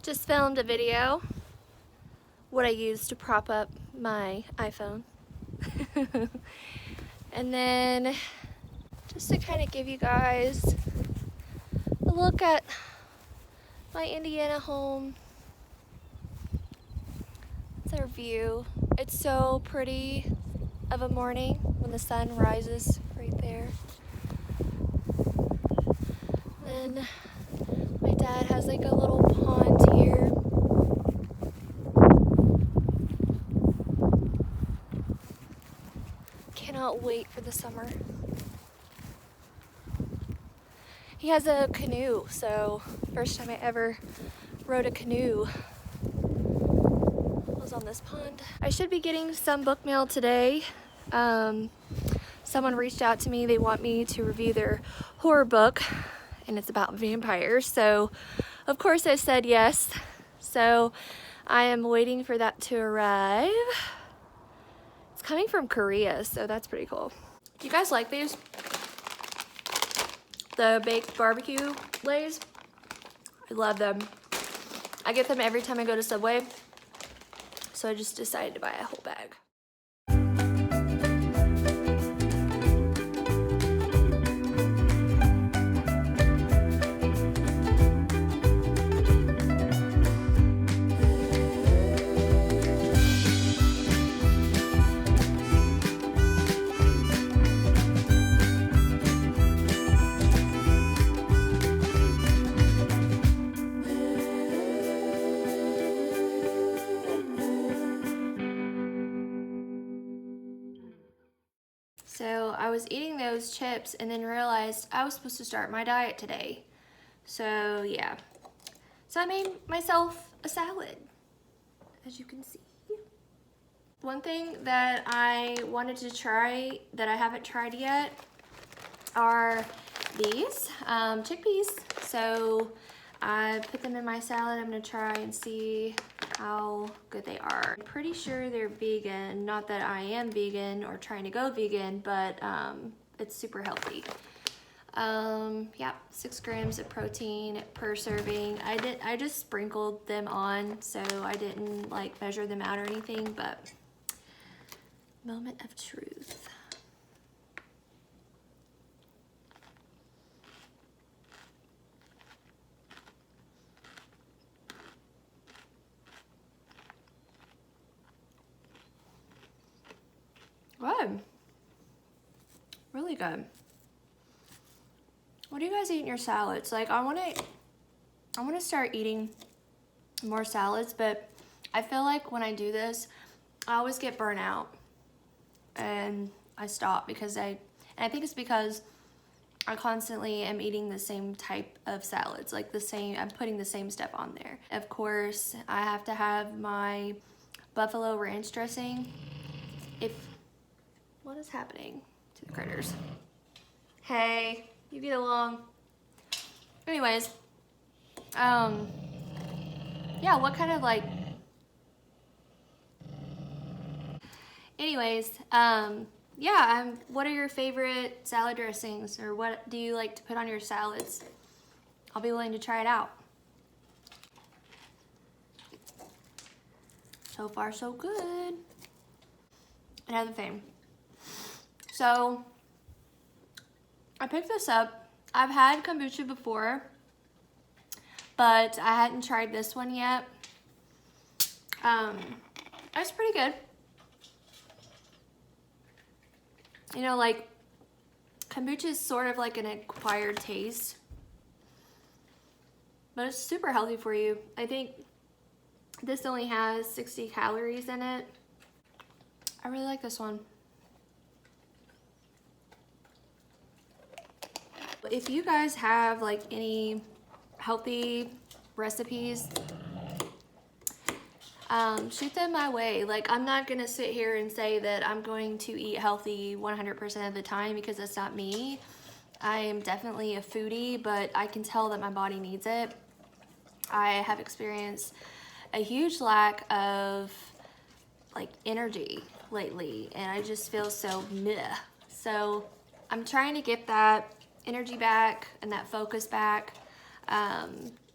Just filmed a video, what I use to prop up my iPhone. And then just to kind of give you guys a look at my Indiana home. It's our view. It's so pretty of a morning when the sun rises right there. Then my dad has like a little pond here. Cannot wait for the summer. He has a canoe, so first time I ever rode a canoe was on this pond. I should be getting some book mail today. Someone reached out to me. They want me to review their horror book, and it's about vampires. So, of course, I said yes. So, I am waiting for that to arrive. It's coming from Korea, so that's pretty cool. Do you guys like these? The baked barbecue Lays? I love them. I get them every time I go to Subway. So I just decided to buy a whole bag. So I was eating those chips and then realized I was supposed to start my diet today. So yeah. So I made myself a salad, as you can see. One thing that I wanted to try that I haven't tried yet are these chickpeas. So I put them in my salad. I'm gonna try and see how good they are. I'm pretty sure they're vegan. Not that I am vegan or trying to go vegan, but it's super healthy. Yeah, 6 grams of protein per serving. I just sprinkled them on, so I didn't like measure them out or anything, but moment of truth. Good. Really good. What do you guys eat in your salads? Like I want to start eating more salads, but I feel like when I do this, I always get burnt out and I stop because I think it's because I constantly am eating the same type of salads, like I'm putting the same stuff on there. Of course, I have to have my buffalo ranch dressing. What is happening to the critters? Hey, you get along. Anyways, yeah, what kind of like, yeah, what are your favorite salad dressings, or what do you like to put on your salads? I'll be willing to try it out. So far, so good. Another thing. So, I picked this up. I've had kombucha before, but I hadn't tried this one yet. It's pretty good. You know, like, kombucha is sort of like an acquired taste, but it's super healthy for you. I think this only has 60 calories in it. I really like this one. If you guys have like any healthy recipes, shoot them my way. Like, I'm not gonna sit here and say that I'm going to eat healthy 100% of the time, because that's not me. I am definitely a foodie, but I can tell that my body needs it. I have experienced a huge lack of like energy lately, and I just feel so meh. So I'm trying to get that energy back and that focus back.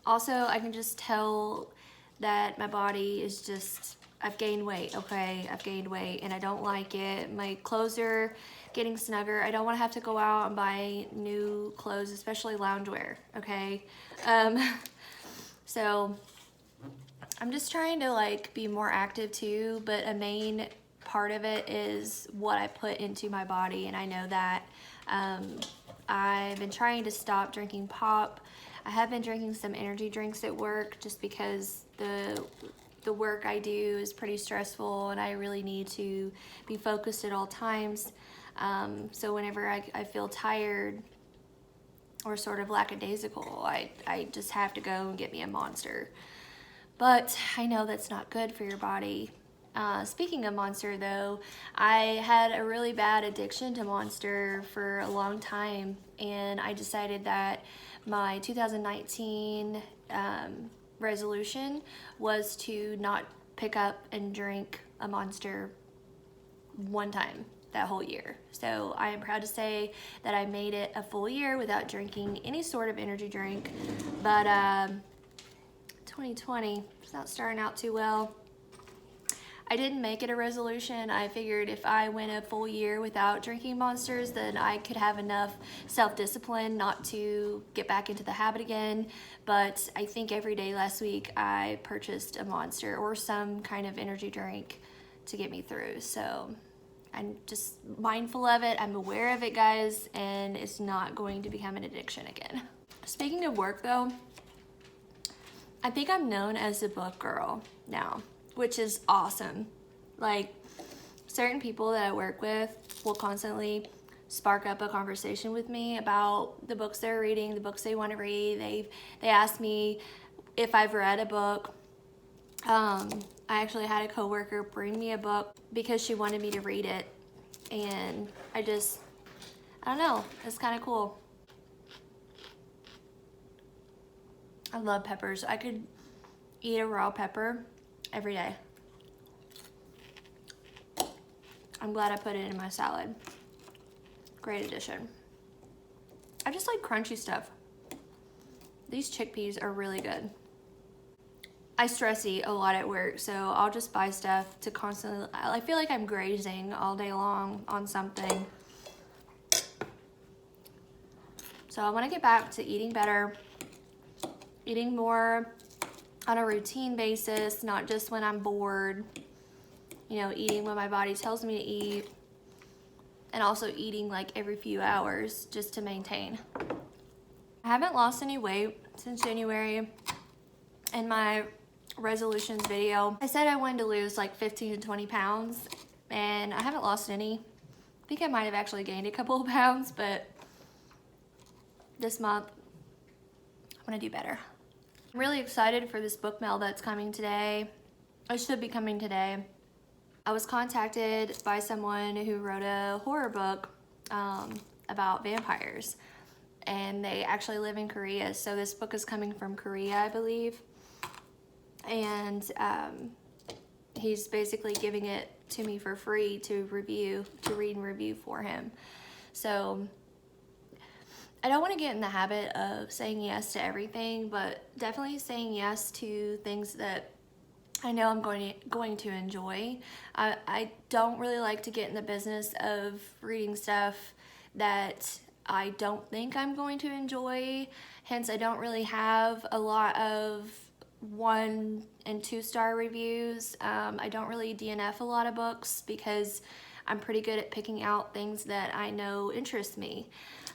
Also, I can just tell that my body is just, I've gained weight, okay? I've gained weight and I don't like it. My clothes are getting snugger. I don't want to have to go out and buy new clothes, especially loungewear, okay? So I'm just trying to like be more active too, but a main part of it is what I put into my body, and I know that. I've been trying to stop drinking pop. I have been drinking some energy drinks at work just because the work I do is pretty stressful and I really need to be focused at all times. So whenever I feel tired or sort of lackadaisical, I just have to go and get me a Monster. But I know that's not good for your body. Speaking of Monster though, I had a really bad addiction to Monster for a long time, and I decided that my 2019 resolution was to not pick up and drink a Monster one time that whole year. So I am proud to say that I made it a full year without drinking any sort of energy drink, but 2020 is not starting out too well. I didn't make it a resolution. I figured if I went a full year without drinking Monsters, then I could have enough self-discipline not to get back into the habit again. But I think every day last week I purchased a Monster or some kind of energy drink to get me through. So I'm just mindful of it. I'm aware of it, guys, and it's not going to become an addiction again. Speaking of work though, I think I'm known as the book girl now, which is awesome. Like, certain people that I work with will constantly spark up a conversation with me about the books they're reading, the books they want to read. They ask me if I've read a book. I actually had a coworker bring me a book because she wanted me to read it, and I don't know, it's kind of cool. I love peppers. I could eat a raw pepper every day. I'm glad I put it in my salad. Great addition. I just like crunchy stuff. These chickpeas are really good. I stress eat a lot at work, so I'll just buy stuff to constantly, I feel like I'm grazing all day long on something. So I want to get back to eating better, eating more on a routine basis, not just when I'm bored, you know, eating when my body tells me to eat, and also eating like every few hours just to maintain. I haven't lost any weight since January. In my resolutions video, I said I wanted to lose like 15 to 20 pounds, and I haven't lost any. I think I might have actually gained a couple of pounds, but this month I'm gonna do better. I'm really excited for this book mail that's coming today. It should be coming today. I was contacted by someone who wrote a horror book about vampires, and they actually live in Korea. So this book is coming from Korea, I believe. And he's basically giving it to me for free to read and review for him. So I don't want to get in the habit of saying yes to everything, but definitely saying yes to things that I know I'm going to enjoy. I don't really like to get in the business of reading stuff that I don't think I'm going to enjoy. Hence, I don't really have a lot of 1 and 2 star reviews. I don't really DNF a lot of books because I'm pretty good at picking out things that I know interest me.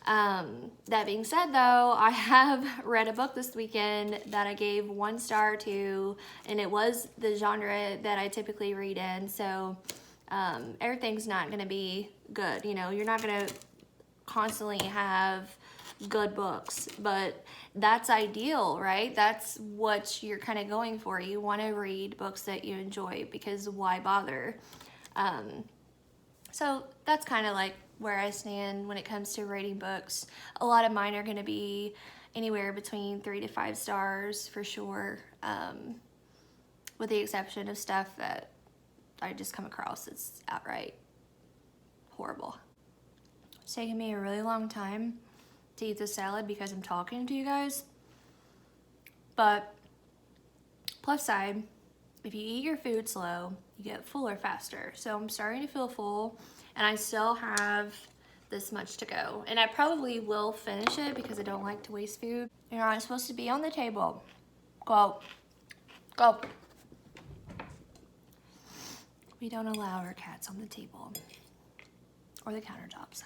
That being said though, I have read a book this weekend that I gave 1 star to, and it was the genre that I typically read in. So everything's not going to be good. You know, you're not going to constantly have good books, but that's ideal, right? That's what you're kind of going for. You want to read books that you enjoy, because why bother? So that's kind of like where I stand when it comes to rating books. A lot of mine are going to be anywhere between 3 to 5 stars for sure, with the exception of stuff that I just come across that's outright horrible. It's taken me a really long time to eat this salad because I'm talking to you guys, but Plus side, if you eat your food slow, you get fuller faster. So I'm starting to feel full, and I still have this much to go. And I probably will finish it because I don't like to waste food. You're not supposed to be on the table. Go. Go. We don't allow our cats on the table or the countertops.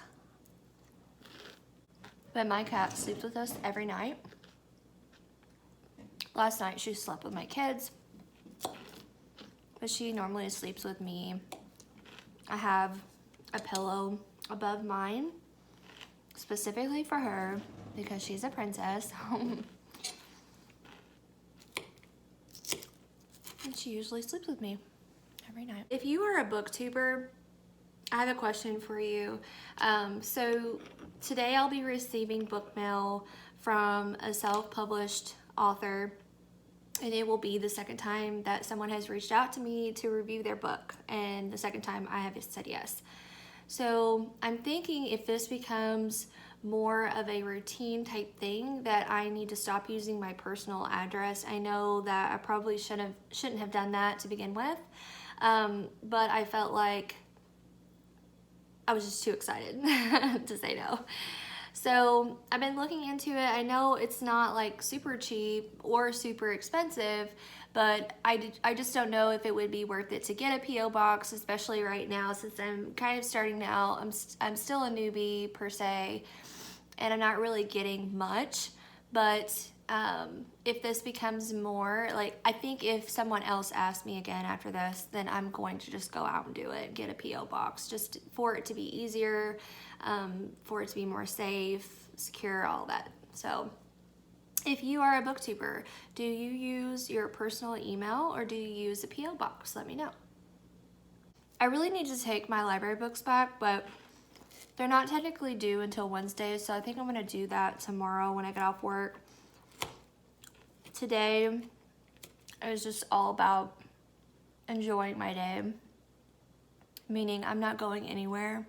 But my cat sleeps with us every night. Last night she slept with my kids, but she normally sleeps with me. I have a pillow above mine specifically for her because she's a princess. And she usually sleeps with me every night. If you are a booktuber, I have a question for you. So today I'll be receiving book mail from a self-published author, and it will be the second time that someone has reached out to me to review their book, and the second time I have said yes. So I'm thinking if this becomes more of a routine type thing, that I need to stop using my personal address. I know that I probably shouldn't have done that to begin with, but I felt like I was just too excited to say no. So I've been looking into it. I know it's not like super cheap or super expensive, but I just don't know if it would be worth it to get a P.O. box, especially right now since I'm kind of starting out. I'm still a newbie per se, and I'm not really getting much. But if this becomes more, like, I think if someone else asks me again after this, then I'm going to just go out and do it, get a P.O. box, just for it to be easier, for it to be more safe, secure, all that. So if you are a booktuber, do you use your personal email or do you use a P.O. box? Let me know. I really need to take my library books back, but they're not technically due until Wednesday, so I think I'm gonna do that tomorrow when I get off work. Today, it was just all about enjoying my day, meaning I'm not going anywhere.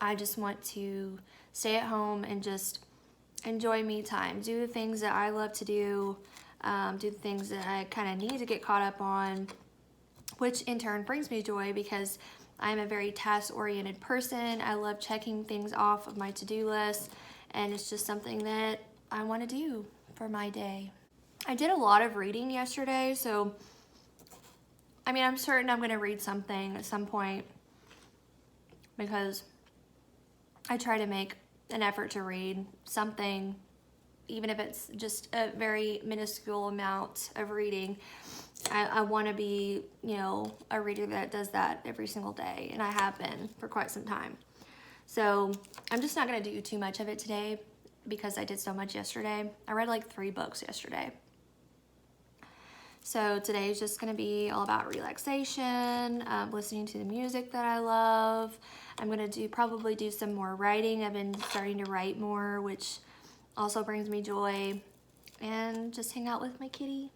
I just want to stay at home and just enjoy me time, do the things that I love to do, do the things that I kind of need to get caught up on, which in turn brings me joy because I'm a very task-oriented person. I love checking things off of my to-do list, and it's just something that I want to do for my day. I did a lot of reading yesterday, so I mean, I'm certain I'm going to read something at some point because I try to make an effort to read something, even if it's just a very minuscule amount of reading. I want to be, you know, a reader that does that every single day, and I have been for quite some time. So I'm just not going to do too much of it today because I did so much yesterday. I read like 3 books yesterday. So today is just going to be all about relaxation, listening to the music that I love. I'm going to probably do some more writing. I've been starting to write more, which also brings me joy, and just hang out with my kitty.